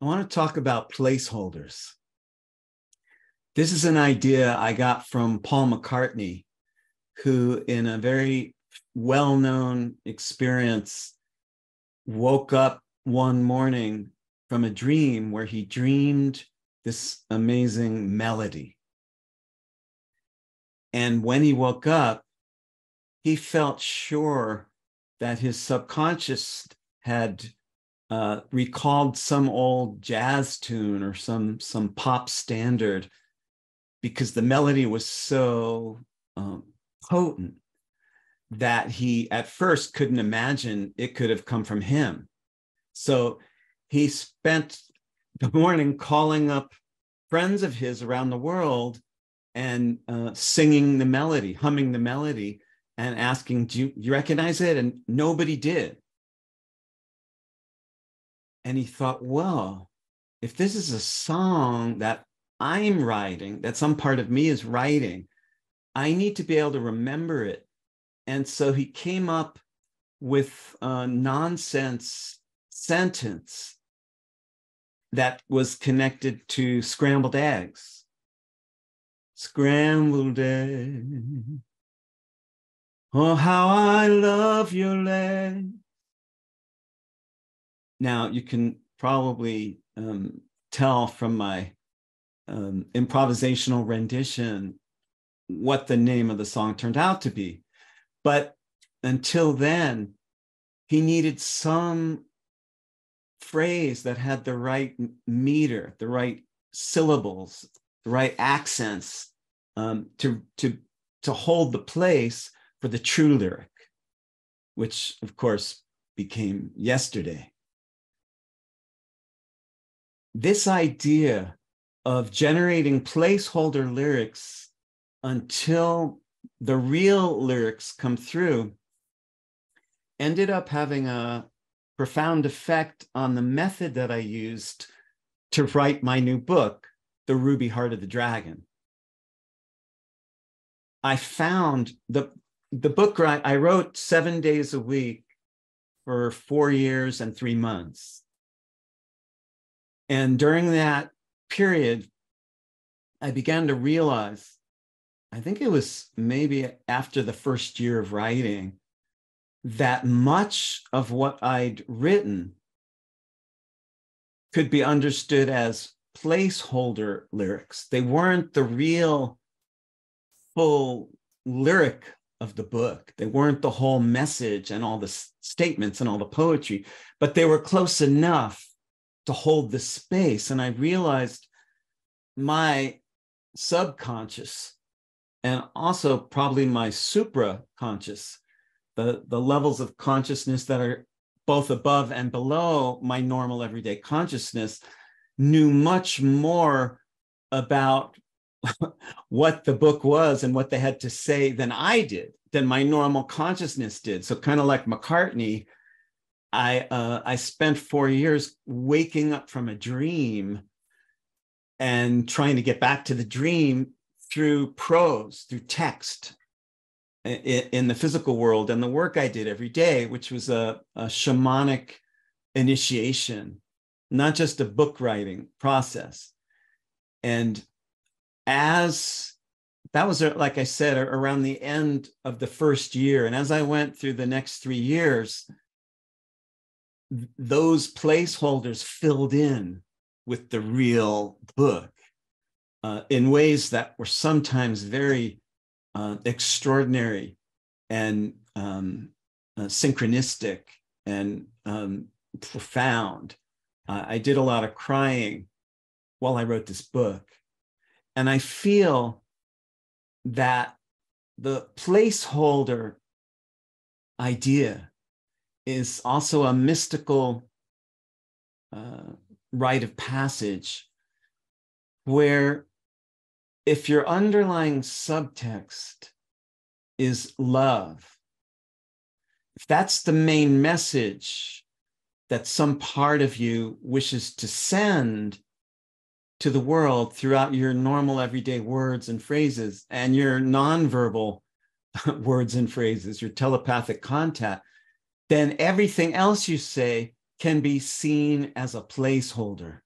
I want to talk about placeholders. This is an idea I got from Paul McCartney, who, in a very well-known experience, woke up one morning from a dream where he dreamed this amazing melody. And when he woke up, he felt sure that his subconscious had recalled some old jazz tune or some pop standard, because the melody was so potent that he at first couldn't imagine it could have come from him. So he spent the morning calling up friends of his around the world and singing the melody, humming the melody, and asking, do you recognize it? And nobody did. And he thought, well, if this is a song that I'm writing, that some part of me is writing, I need to be able to remember it. And so he came up with a nonsense sentence that was connected to scrambled eggs. Scrambled eggs, oh, how I love your legs. Now, you can probably tell from my improvisational rendition what the name of the song turned out to be. But until then, he needed some phrase that had the right meter, the right syllables, the right accents to hold the place for the true lyric, which, of course, became Yesterday. This idea of generating placeholder lyrics until the real lyrics come through ended up having a profound effect on the method that I used to write my new book, The Ruby Heart of the Dragon. I found the book I wrote 7 days a week for 4 years and 3 months. And during that period, I began to realize, I think it was maybe after the first year of writing, that much of what I'd written could be understood as placeholder lyrics. They weren't the real full lyric of the book. They weren't the whole message and all the statements and all the poetry, but they were close enough to hold the space. And I realized my subconscious, and also probably my supra-conscious, the levels of consciousness that are both above and below my normal everyday consciousness, knew much more about what the book was and what they had to say than I did, than my normal consciousness did. So kind of like McCartney, I spent 4 years waking up from a dream and trying to get back to the dream through prose, through text in the physical world, and the work I did every day, which was a shamanic initiation, not just a book writing process. And as that was, like I said, around the end of the first year, and as I went through the next 3 years, those placeholders filled in with the real book in ways that were sometimes very extraordinary and synchronistic and profound. I did a lot of crying while I wrote this book. And I feel that the placeholder idea is also a mystical rite of passage, where if your underlying subtext is love, if that's the main message that some part of you wishes to send to the world throughout your normal everyday words and phrases and your nonverbal words and phrases, your telepathic contact, then everything else you say can be seen as a placeholder.